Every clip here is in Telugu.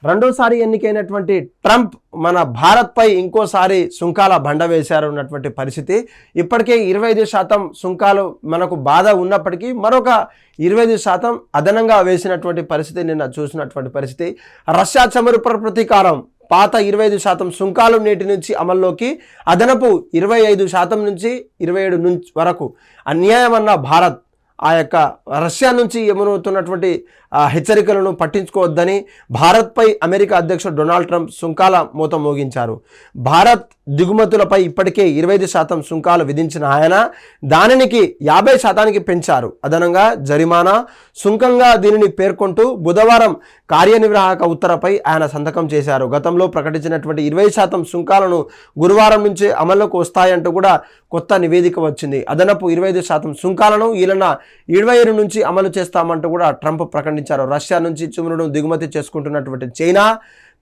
రెండోసారి ఎన్నికైనటువంటి ట్రంప్ మన భారత్పై ఇంకోసారి సుంకాల బండ వేశారు ఉన్నటువంటి పరిస్థితి. ఇప్పటికే 25% సుంకాలు మనకు బాధ ఉన్నప్పటికీ మరొక 25% అదనంగా వేసినటువంటి పరిస్థితి నిన్న చూసినటువంటి పరిస్థితి. రష్యా చమురు ప్రతీకారం పాత 25% సుంకాలు నేటి నుంచి అమల్లోకి, అదనపు 25% నుంచి 27 వరకు అన్యాయమన్న భారత్ ఆ యొక్క రష్యా నుంచి ఎదురవుతున్నటువంటి హెచ్చరికలను పట్టించుకోవద్దని భారత్పై అమెరికా అధ్యక్షుడు డొనాల్డ్ ట్రంప్ సుంకాల మూత మోగించారు. భారత్ దిగుమతులపై ఇప్పటికే 25% సుంకాలు విధించిన ఆయన దానికి 50% పెంచారు. అదనంగా జరిమానా సుంకంగా దీనిని పేర్కొంటూ బుధవారం కార్యనిర్వాహక ఉత్తర్వుపై ఆయన సంతకం చేశారు. గతంలో ప్రకటించినటువంటి 20% సుంకాలను గురువారం నుంచి అమల్లోకి వస్తాయంటూ కూడా కొత్త నివేదిక వచ్చింది. అదనపు 25% సుంకాలను ఈ నెల 27 నుంచి అమలు చేస్తామంటూ కూడా ట్రంప్ ప్రకటించారు. రష్యా నుంచి చమురును దిగుమతి చేసుకుంటున్నటువంటి చైనా,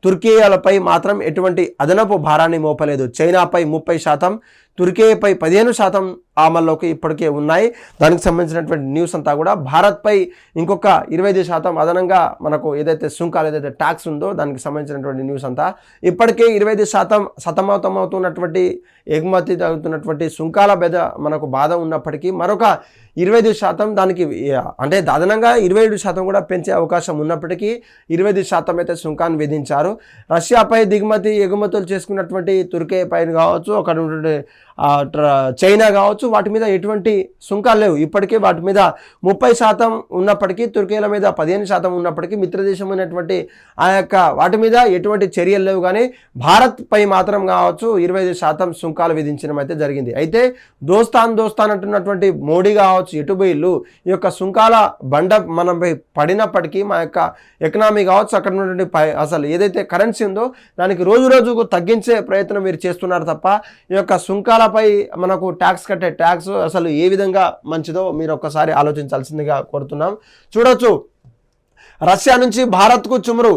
తుర్కియాలపై మాత్రం ఎటువంటి అదనపు భారాన్ని మోపలేదు. చైనాపై 30%, తుర్కియాపై 15% అమల్లోకి ఇప్పటికే ఉన్నాయి. దానికి సంబంధించినటువంటి న్యూస్ అంతా కూడా భారత్పై ఇంకొక 25% అదనంగా మనకు ఏదైతే సుంకాలు ఏదైతే ట్యాక్స్ ఉందో దానికి సంబంధించినటువంటి న్యూస్ అంతా. ఇప్పటికే 25% సతమతమవుతున్నటువంటి ఎగుమతి అవుతున్నటువంటి సుంకాల మనకు బాధ ఉన్నప్పటికీ మరొక 25% దానికి అంటే అదనంగా 27% కూడా పెంచే అవకాశం ఉన్నప్పటికీ 25% అయితే సుంకాన్ని విధించారు. రష్యాపై దిగుమతి ఎగుమతులు చేసుకున్నటువంటి తుర్కియాపై కావచ్చు, అక్కడ ఉన్నటువంటి చైనా కావచ్చు, వాటి మీద ఎటువంటి సుంకాలు లేవు. ఇప్పటికే వాటి మీద 30% ఉన్నప్పటికీ, తుర్కియాల మీద 15% ఉన్నప్పటికీ మిత్రదేశమైనటువంటి ఆ యొక్క వాటి మీద ఎటువంటి చర్యలు లేవు. కానీ భారత్ పై మాత్రం కావచ్చు 25% సుంకాలు విధించడం అయితే జరిగింది. అయితే దోస్తాన్ అంటున్నటువంటి మోడీ కావచ్చు, ఎటుబైలు ఈ యొక్క సుంకాల బండ మనపై పడినప్పటికీ మా యొక్క ఎకనామీ కావచ్చు, అక్కడ ఉన్నటువంటి అసలు ఏదైతే కరెన్సీ ఉందో దానికి రోజుకు తగ్గించే ప్రయత్నం మీరు చేస్తున్నారు తప్ప ఈ యొక్క సుంకాలపై మనకు ట్యాక్స్ కట్టే ట్యాక్స్ అసలు ఏ విధంగా మంచిదో మీరు ఒక్కసారి ఆలోచించాల్సిందిగా కోరుతున్నాం. చూడొచ్చు, రష్యా నుంచి భారత్కు చమురు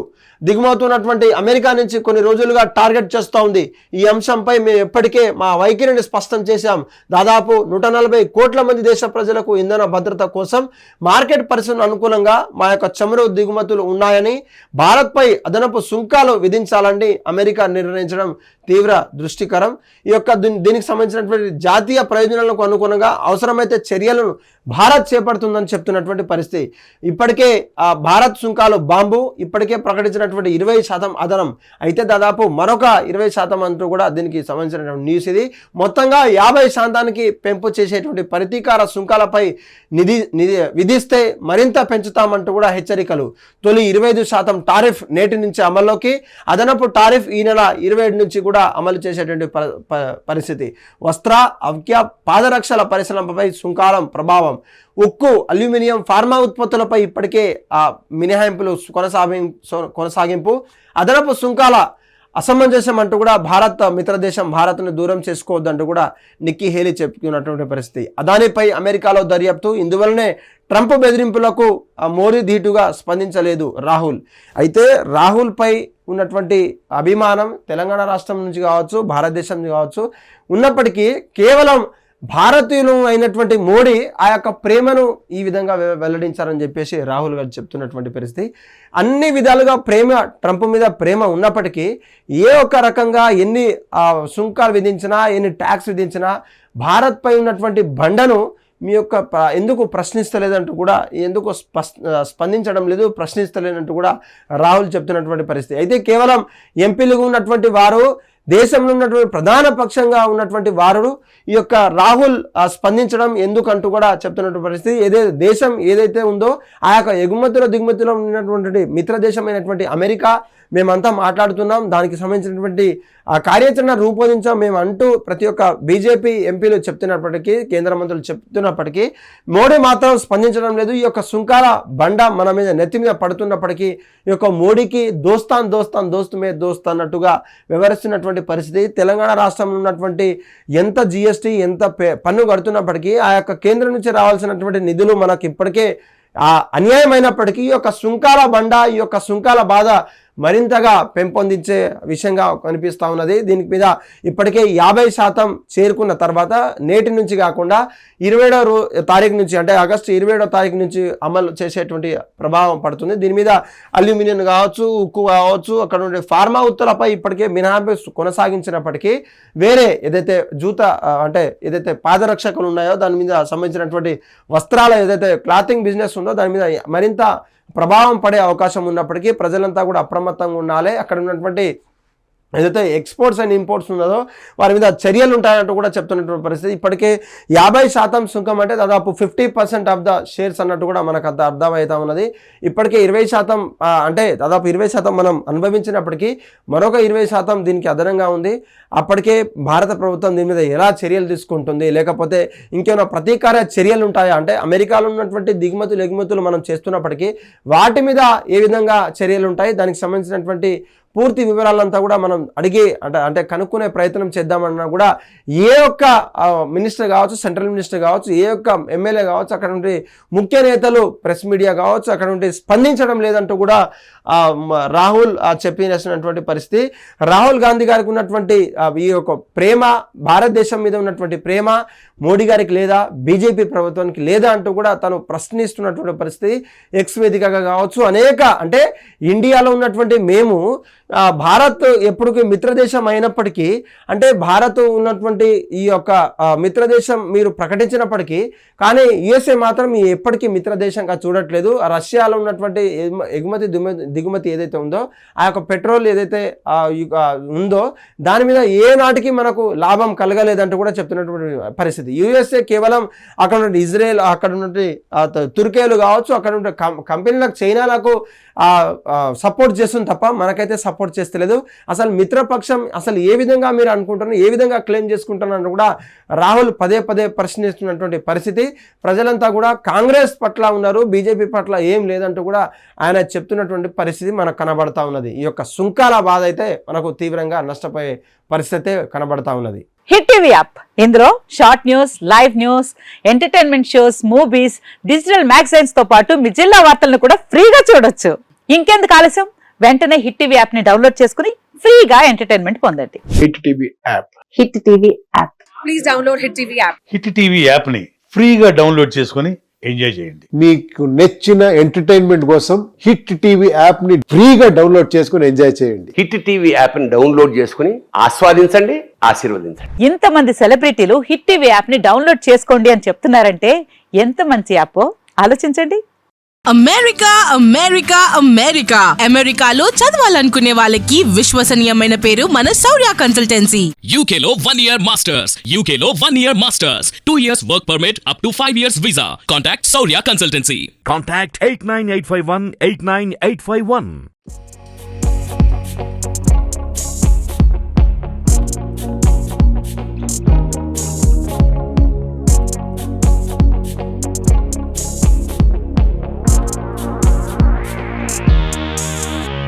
దిగుమవుతున్నటువంటి అమెరికా నుంచి కొన్ని రోజులుగా టార్గెట్ చేస్తూ ఉంది. ఈ అంశంపై మేము ఎప్పటికే మా వైఖరిని స్పష్టం చేశాం. దాదాపు 140 కోట్ల మంది దేశ ప్రజలకు ఇంధన భద్రత కోసం మార్కెట్ పరిస్థితులకు అనుకూలంగా మా యొక్క చమురు దిగుమతులు ఉన్నాయని, భారత్పై అదనపు సుంకాలు విధించాలని అమెరికా నిర్ణయించడం తీవ్ర దృష్టికరం. ఈ యొక్క దీనికి సంబంధించినటువంటి జాతీయ ప్రయోజనాలకు అనుగుణంగా అవసరమైతే చర్యలను భారత్ చేపడుతుందని చెప్తున్నటువంటి పరిస్థితి. ఇప్పటికే భారత్ సుంకాలు బాంబు ఇప్పటికే ప్రకటించినటువంటి 20% అదనం అయితే దాదాపు మరొక 20% అంటూ కూడా దీనికి సంబంధించినటువంటి న్యూస్ ఇది. మొత్తంగా 50% పెంపు చేసేటువంటి ప్రతీకార సుంకాలపై విధిస్తే మరింత పెంచుతామంటూ కూడా హెచ్చరికలు. తొలి 25% టారిఫ్ నేటి నుంచి అమల్లోకి, అదనపు టారిఫ్ ఈ నెల 27 నుంచి కూడా అమలు చేసేటువంటి పరిస్థితి. వస్త్ర, అవ్య, పాదరక్షల పరిశ్రమపై సుంకాల ప్రభావం. ఉక్కు, అల్యూమినియం, ఫార్మా ఉత్పత్తులపై ఇప్పటికే మినహాయింపులు కొనసాగింపు. అదనపు సుంకాల అసమంజసం అంటూ కూడా భారత్ మిత్రదేశం భారత్ను దూరం చేసుకోవద్దంటూ కూడా నిక్కీ హేలీ చెప్పుకున్నటువంటి పరిస్థితి. అదానిపై అమెరికాలో దర్యాప్తు. ఇందువల్లనే ట్రంప్ బెదిరింపులకు మోడీ ధీటుగా స్పందించలేదు రాహుల్. అయితే రాహుల్పై ఉన్నటువంటి అభిమానం తెలంగాణ రాష్ట్రం నుంచి కావచ్చు, భారతదేశం నుంచి కావచ్చు ఉన్నప్పటికీ కేవలం భారతీయులు అయినటువంటి మోడీ ఆ యొక్క ప్రేమను ఈ విధంగా వెల్లడించారని చెప్పేసి రాహుల్ గారు చెప్తున్నటువంటి పరిస్థితి. అన్ని విధాలుగా ట్రంప్ మీద ప్రేమ ఉన్నప్పటికీ ఏ ఒక్క రకంగా ఎన్ని సుంకాలు విధించినా, ఎన్ని ట్యాక్స్ విధించినా భారత్పై ఉన్నటువంటి బండను మీ యొక్క ఎందుకు ప్రశ్నిస్తలేదంటూ కూడా, ఎందుకు స్పందించడం లేదు, ప్రశ్నిస్తలేదంటూ కూడా రాహుల్ చెప్తున్నటువంటి పరిస్థితి. అయితే కేవలం ఎంపీలుగా ఉన్నటువంటి వారు, దేశంలో ఉన్నటువంటి ప్రధాన పక్షంగా ఉన్నటువంటి వారు ఈ యొక్క రాహుల్ స్పందించడం ఎందుకంటూ కూడా చెప్తున్నటువంటి పరిస్థితి. దేశం ఏదైతే ఉందో ఆ యొక్క దిగుమతిలో ఉన్నటువంటి మిత్ర దేశమైనటువంటి అమెరికా మేమంతా మాట్లాడుతున్నాం, దానికి సంబంధించినటువంటి ఆ కార్యాచరణ రూపొందించాం మేము అంటూ ప్రతి ఒక్క బీజేపీ ఎంపీలు చెప్తున్నప్పటికీ, కేంద్ర మంత్రులు చెప్తున్నప్పటికీ మోడీ మాత్రం స్పందించడం లేదు. ఈ యొక్క సుంకాల బండ మన మీద నెత్తి మీద పడుతున్నప్పటికీ ఈ యొక్క మోడీకి దోస్త్ అన్నట్టుగా వ్యవహరిస్తున్నటువంటి పరిస్థితి. తెలంగాణ రాష్ట్రంలో ఉన్నటువంటి ఎంత జిఎస్టీ ఎంత పన్ను కడుతున్నప్పటికీ ఆ యొక్క కేంద్రం నుంచి రావాల్సినటువంటి నిధులు మనకి ఇప్పటికే అన్యాయమైనప్పటికీ ఈ యొక్క సుంకాల బండ, ఈ యొక్క సుంకాల బాధ మరింతగా పెంపొందించే విషయంగా కనిపిస్తూ ఉన్నది. దీని మీద ఇప్పటికే 50% చేరుకున్న తర్వాత నేటి నుంచి కాకుండా 27వ తారీఖు నుంచి అంటే ఆగస్టు 27వ తారీఖు నుంచి అమలు చేసేటువంటి ప్రభావం పడుతుంది. దీని మీద అల్యూమినియం కావచ్చు, ఉక్కు కావచ్చు, అక్కడ ఉండే ఫార్మా ఉత్పత్తులపై ఇప్పటికే మినహాయింపు కొనసాగించినప్పటికీ వేరే ఏదైతే అంటే ఏదైతే పాదరక్షకులు ఉన్నాయో దాని మీద సంబంధించినటువంటి వస్త్రాల ఏదైతే క్లాతింగ్ బిజినెస్ ఉందో దాని మీద మరింత ప్రభావం పడే అవకాశం ఉన్నప్పటికీ ప్రజలంతా కూడా అప్రమత్తంగా ఉండాలి. అక్కడ ఉన్నటువంటి ఏదైతే ఎక్స్పోర్ట్స్ అండ్ ఇంపోర్ట్స్ ఉన్నదో వారి మీద చర్యలు ఉంటాయంటూ కూడా చెప్తున్నటువంటి పరిస్థితి. ఇప్పటికే 50% సుంకం అంటే దాదాపు 50% ఆఫ్ ద షేర్స్ అన్నట్టు కూడా మనకు అంత అర్థమవుతా ఉన్నది. ఇప్పటికే 20% అంటే దాదాపు 20% మనం అనుభవించినప్పటికీ మరొక 20% దీనికి అదనంగా ఉంది. అప్పటికే భారత ప్రభుత్వం దీని మీద ఎలా చర్యలు తీసుకుంటుంది, లేకపోతే ఇంకేమైనా ప్రతీకార చర్యలు ఉంటాయా అంటే అమెరికాలో ఉన్నటువంటి దిగుమతులు ఎగుమతులు మనం చేస్తున్నప్పటికీ వాటి మీద ఏ విధంగా చర్యలు ఉంటాయి, దానికి సంబంధించినటువంటి పూర్తి వివరాలంతా కూడా మనం అడిగి అంటే కనుక్కునే ప్రయత్నం చేద్దామన్నా కూడా ఏ ఒక్క మినిస్టర్ కావచ్చు, సెంట్రల్ మినిస్టర్ కావచ్చు, ఏ ఒక్క ఎమ్మెల్యే కావచ్చు, అక్కడ నుండి ముఖ్య నేతలు, ప్రెస్ మీడియా కావచ్చు, అక్కడ నుండి స్పందించడం లేదంటూ కూడా రాహుల్ చెప్పినటువంటి పరిస్థితి. రాహుల్ గాంధీ గారికి ఉన్నటువంటి ఈ యొక్క ప్రేమ, భారతదేశం మీద ఉన్నటువంటి ప్రేమ మోడీ గారికి లేదా, బీజేపీ ప్రభుత్వానికి లేదా అంటూ కూడా తను ప్రశ్నిస్తున్నటువంటి పరిస్థితి. ఎక్స్ వేదికగా కావచ్చు అనేక అంటే ఇండియాలో ఉన్నటువంటి మేము భారత్ ఎప్పటికీ మిత్రదేశం అయినప్పటికీ అంటే భారత్ ఉన్నటువంటి ఈ యొక్క మిత్రదేశం మీరు ప్రకటించినప్పటికీ కానీ యుఎస్ఏ మాత్రం ఎప్పటికీ మిత్రదేశంగా చూడట్లేదు. రష్యాలో ఉన్నటువంటి ఎగుమతి దిగుమతి ఏదైతే ఉందో ఆ యొక్క పెట్రోల్ ఏదైతే ఉందో దాని మీద ఏ నాటికి మనకు లాభం కలగలేదంటూ కూడా చెప్తున్నటువంటి పరిస్థితి. యుఎస్ఏ కేవలం అక్కడ ఉన్న ఇజ్రాయెల్, అక్కడ ఉన్నటువంటి తుర్కేలు కావచ్చు, అక్కడ ఉన్న కంపెనీలకు, చైనాలకు సపోర్ట్ చేస్తుంది తప్ప మనకైతే సపోర్ట్ చేస్తలేదు. అసలు మిత్రపక్షం అసలు ఏ విధంగా మీరు అనుకుంటున్నారు, ఏ విధంగా క్లెయిమ్ చేసుకుంటున్నారని కూడా రాహుల్ పదే పదే ప్రశ్నిస్తున్నటువంటి పరిస్థితి. ప్రజలంతా కూడా కాంగ్రెస్ పట్ల ఉన్నారు, బీజేపీ పట్ల ఏం లేదంటూ కూడా ఆయన చెప్తున్నటువంటి పరిస్థితి మనకు కనబడతా ఉన్నది. ఈ యొక్క సుంకాల బాధ అయితే మనకు తీవ్రంగా నష్టపోయే పరిస్థితి కనబడతా ఉన్నది. హిట్ టీవీ యాప్, ఇందులో short news, live news, entertainment shows, movies, digital magazines తో పాటు మీ జిల్లా వార్తలను కూడా ఫ్రీగా చూడొచ్చు. ఇంకెందుకు ఆలస్యం, వెంటనే హిట్ టీవీ యాప్ ని డౌన్లోడ్ చేసుకుని ఫ్రీగా ఎంటర్టైన్మెంట్ పొందండి. Hit TV app, hit TV app, please download hit TV app. Hit TV app ని ఫ్రీగా డౌన్లోడ్ చేసుకుని ఎంజాయ్ చేయండి. మీకు నచ్చిన ఎంటర్టైన్మెంట్ కోసం హిట్ టీవీ యాప్ ని ఫ్రీగా డౌన్లోడ్ చేసుకుని ఎంజాయ్ చేయండి. హిట్ టీవీ యాప్ ని డౌన్లోడ్ చేసుకుని ఆస్వాదించండి, ఆశీర్వదించండి. ఇంతమంది సెలబ్రిటీలు హిట్ టీవీ యాప్ ని డౌన్లోడ్ చేసుకోండి అని చెప్తున్నారంటే ఎంత మంచి యాప్ ఆలోచించండి. అమెరికా అమెరికా అమెరికా అమెరికాలో చదవాలనుకునే వాళ్ళకి విశ్వసనీయమైన పేరు మన శౌర్య కన్సల్టెన్సీ. UK లో 1 year masters, UK లో 1 year masters, 2 years work permit up to 5 years visa. Contact Saurya Consultancy. Contact 89851 89851.